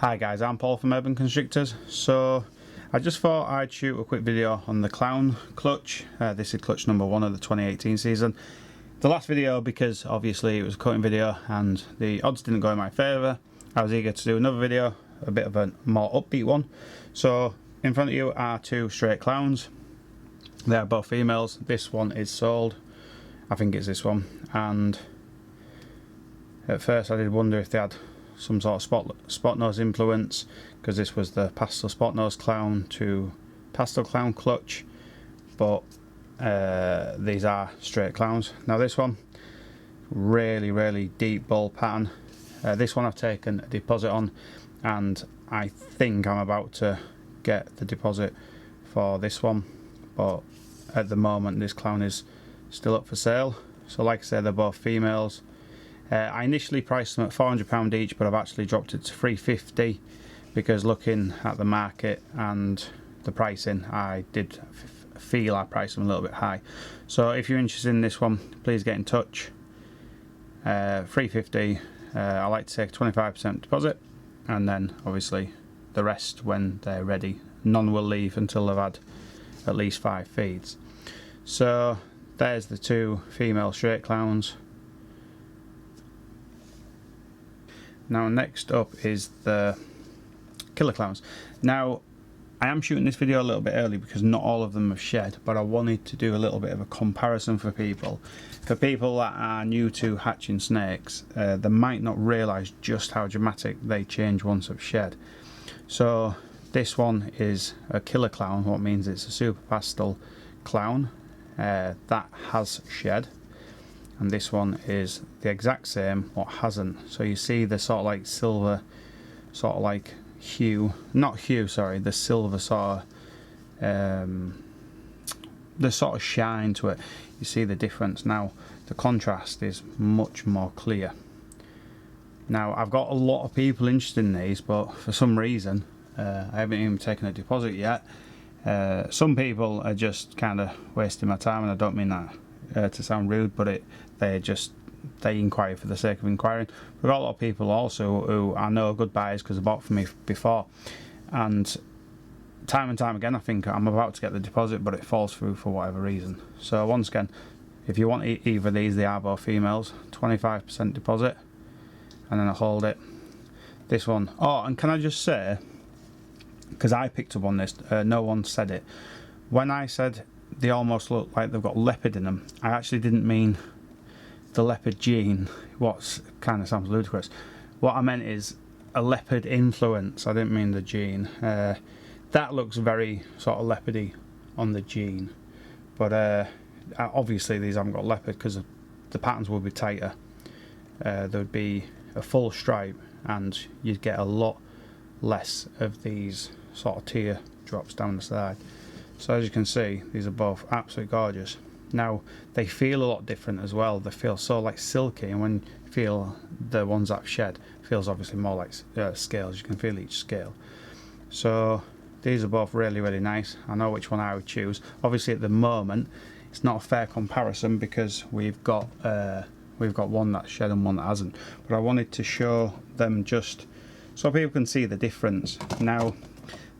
Hi guys, I'm Paul from Urban Constrictors. So I just thought I'd shoot a quick video on the clown clutch. This is clutch number 1 of the 2018 season. The last video, because obviously it was a cutting video and the odds didn't go in my favour, I was eager to do another video, a bit of a more upbeat one. So in front of you are two straight clowns. They are both females. This one is sold. I think it's this one. And at first I did wonder if they had some sort of Spotnose influence, because this was the pastel Spotnose clown to pastel clown clutch, but these are straight clowns. Now this one, really deep ball pattern. This one I've taken a deposit on, and I think I'm about to get the deposit for this one, but at the moment this clown is still up for sale. So like I said, they're both females. I initially priced them at £400 each, but I've actually dropped it to £350 because looking at the market and the pricing, I did feel I priced them a little bit high. So if you're interested in this one, please get in touch. £350. I like to take 25% deposit, and then obviously the rest when they're ready. None will leave until they've had at least 5 feeds. So there's the two female straight clowns. Now next up is the killer clowns. Now I am shooting this video a little bit early because not all of them have shed, but I wanted to do a little bit of a comparison for people. For people that are new to hatching snakes, they might not realise just how dramatic they change once they've shed. So this one is a killer clown, what means it's a super pastel clown that has shed. And this one is the exact same, what hasn't. So you see the sort of like silver, sort of like hue, not hue, sorry, the silver sort of, the sort of shine to it. You see the difference. Now the contrast is much more clear. Now I've got a lot of people interested in these, but for some reason I haven't even taken a deposit yet. Some people are just kind of wasting my time, and I don't mean that to sound rude, but they inquire for the sake of inquiring. We've got a lot of people also who I know are good buyers because they bought from me before, and time again I think I'm about to get the deposit, but it falls through for whatever reason. So once again, if you want either of these, they are both females, 25% deposit, and then I hold it. This one, oh, and can I just say, because I picked up on this, no one said it, when I said they almost look like they've got leopard in them, I actually didn't mean the leopard gene, what kind of sounds ludicrous. What I meant is a leopard influence. I didn't mean the gene. That looks very sort of leopardy on the gene, but obviously these haven't got leopard because the patterns will be tighter. There would be a full stripe, and you'd get a lot less of these sort of tear drops down the side. So as you can see, these are both absolutely gorgeous. Now they feel a lot different as well. They feel so like silky, and when you feel the ones that I've shed, feels obviously more like scales. You can feel each scale. So these are both really nice. I know which one I would choose. Obviously at the moment it's not a fair comparison because we've got one that's shed and one that hasn't. But I wanted to show them just so people can see the difference. Now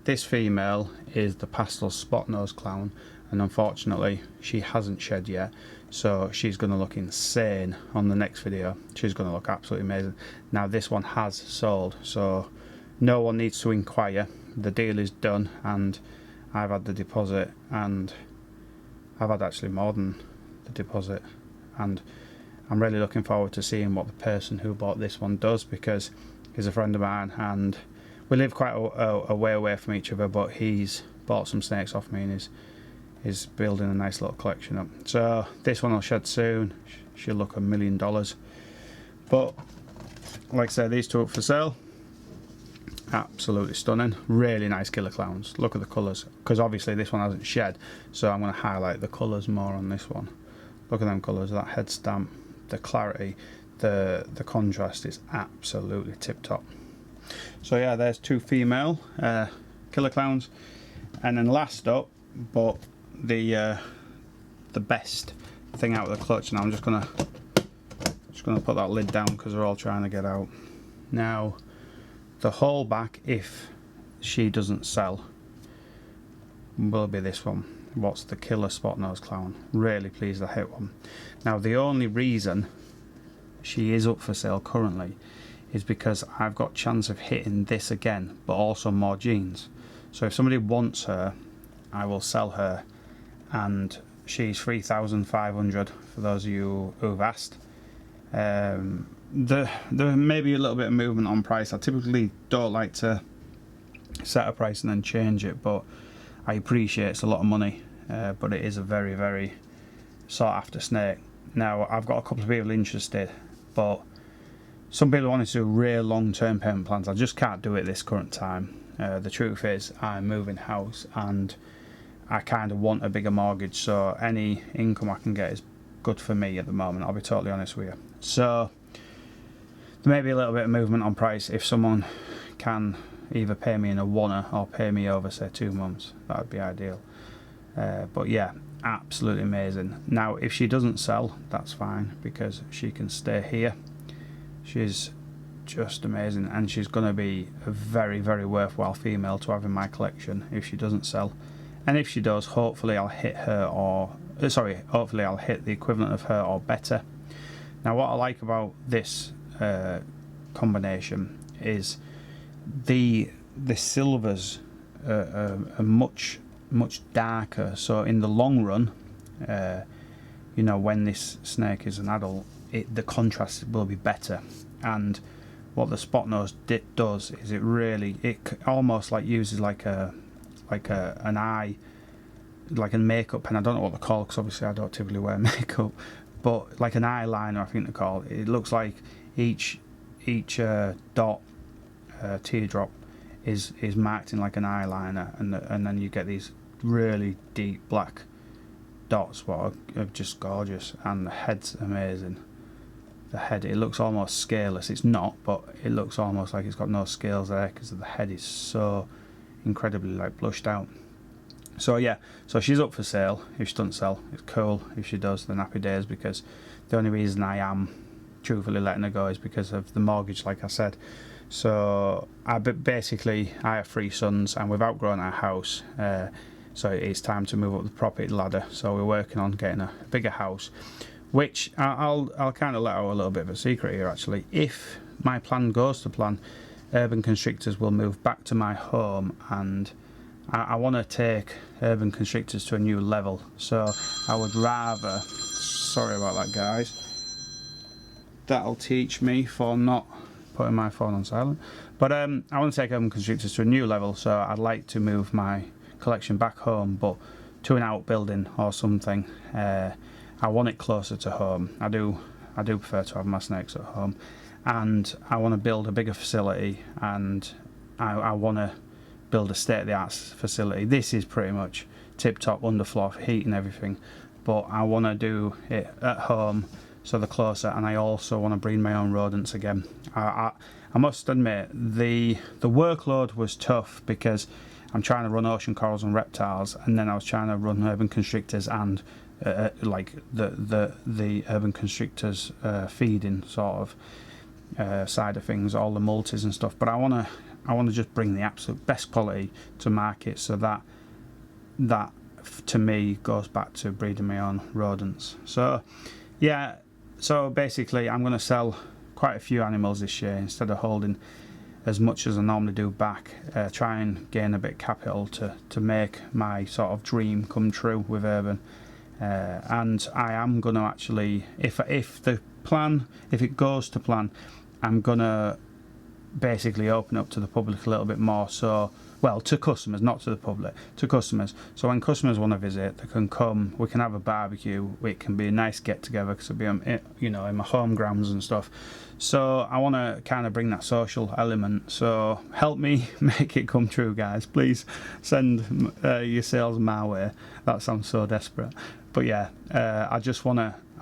this female is the pastel Spotnose clown, and unfortunately she hasn't shed yet, so she's going to look insane on the next video. She's going to look absolutely amazing. Now this one has sold, so no one needs to inquire. The deal is done, and I've had the deposit, and I've had actually more than the deposit, and I'm really looking forward to seeing what the person who bought this one does, because he's a friend of mine and we live quite a way away from each other, but he's bought some snakes off me and is building a nice little collection up. So this one will shed soon. She'll look $1 million. But like I said, these two up for sale. Absolutely stunning. Really nice killer clowns. Look at the colours, because obviously this one hasn't shed, so I'm going to highlight the colours more on this one. Look at them colours, that head stamp, the clarity, the contrast is absolutely tip top. So yeah, there's two female killer clowns, and then last up, but the best thing out of the clutch. Now I'm just gonna put that lid down because they're all trying to get out. Now the holdback, if she doesn't sell, will be this one. What's the Killer Spotnose Clown? Really pleased I hit one. Now the only reason she is up for sale currently is because I've got chance of hitting this again, but also more jeans. So if somebody wants her, I will sell her, and she's 3,500 for those of you who've asked. There may be a little bit of movement on price. I typically don't like to set a price and then change it, but I appreciate it's a lot of money, but it is a very, very sought after snake. Now I've got a couple of people interested, but some people want to do real long-term payment plans. I just can't do it this current time. The truth is I'm moving house and I kind of want a bigger mortgage, so any income I can get is good for me at the moment, I'll be totally honest with you. So there may be a little bit of movement on price if someone can either pay me in a one or pay me over say 2 months. That would be ideal. But yeah, absolutely amazing. Now if she doesn't sell, that's fine, because she can stay here. She's just amazing, and she's going to be a very, very worthwhile female to have in my collection if she doesn't sell. And if she does, hopefully I'll hit her, or hopefully I'll hit the equivalent of her or better. Now what I like about this combination is the silvers are much darker, so in the long run, you know, when this snake is an adult, the contrast will be better. And what the Spotnose does is it almost like uses like an eye, like a makeup pen. I don't know what they're called because obviously I don't typically wear makeup, but like an eyeliner I think they're called. It looks like each dot teardrop is marked in like an eyeliner, and then you get these really deep black dots what are just gorgeous, and the head's amazing. The head, it looks almost scaleless. It's not, but it looks almost like it's got no scales there because the head is so incredibly like blushed out. So yeah, so she's up for sale. If she doesn't sell, it's cool. If she does, then happy days, because the only reason I am truthfully letting her go is because of the mortgage, like I said. So I have 3 sons and we've outgrown our house, so it's time to move up the property ladder. So we're working on getting a bigger house, which I'll kind of let out a little bit of a secret here actually. If my plan goes to plan, Urban Constrictors will move back to my home, and I want to take Urban Constrictors to a new level. So I would rather, sorry about that guys, that'll teach me for not putting my phone on silent, but I want to take Urban Constrictors to a new level, so I'd like to move my collection back home, but to an outbuilding or something. I want it closer to home. I do prefer to have my snakes at home, and I want to build a bigger facility, and I want to build a state-of-the-art facility. This is pretty much tip-top underfloor for heat and everything, but I want to do it at home, so they're closer, and I also want to breed my own rodents again. I must admit, the workload was tough because I'm trying to run ocean corals and reptiles, and then I was trying to run Urban Constrictors and like the Urban Constrictors feeding sort of side of things, all the multis and stuff. But I want to just bring the absolute best quality to market, so that to me goes back to breeding my own rodents. So yeah, so basically I'm going to sell quite a few animals this year instead of holding as much as I normally do back. Try and gain a bit of capital to make my sort of dream come true with Urban. And I am going to actually, if it goes to plan, I'm going to basically open up to the public a little bit more. So, well, to customers, not to the public, to customers. So when customers want to visit, they can come, we can have a barbecue, it can be a nice get together because it'll be, you know, in my home grounds and stuff. So I want to kind of bring that social element. So help me make it come true, guys. Please send your sales my way. That sounds so desperate. But yeah, I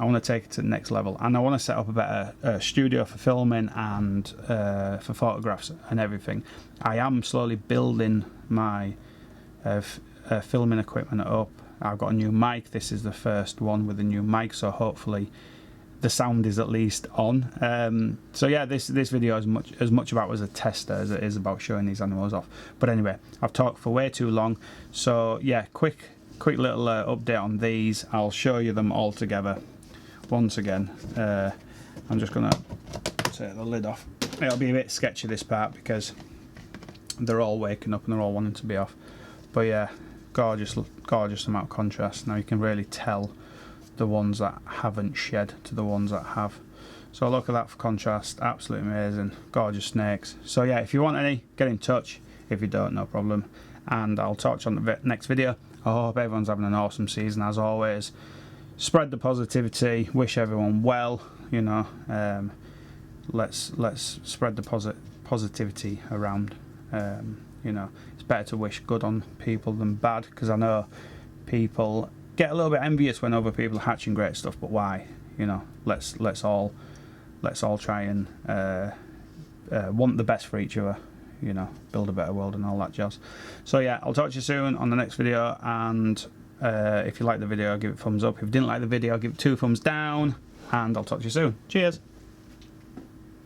want to take it to the next level, and I want to set up a better studio for filming and for photographs and everything. I am slowly building my filming equipment up. I've got a new mic. This is the first one with a new mic, so hopefully the sound is at least on. So yeah, this video is as much about as a tester as it is about showing these animals off. But anyway, I've talked for way too long, so yeah, quick little update on these. I'll show you them all together once again. I'm just gonna take the lid off. It'll be a bit sketchy this part because they're all waking up and they're all wanting to be off, but yeah, gorgeous amount of contrast. Now you can really tell the ones that haven't shed to the ones that have. So look at that for contrast, absolutely amazing, gorgeous snakes. So yeah, if you want any, get in touch. If you don't, no problem, and I'll talk to you on the next video. I hope everyone's having an awesome season as always. Spread the positivity, wish everyone well, you know. Let's spread the positivity around. You know, it's better to wish good on people than bad, because I know people get a little bit envious when other people are hatching great stuff, but why? You know, let's all try and want the best for each other, you know, build a better world and all that jazz. So yeah, I'll talk to you soon on the next video, and if you like the video, give it a thumbs up. If you didn't like the video, give it 2 thumbs down, and I'll talk to you soon. Cheers.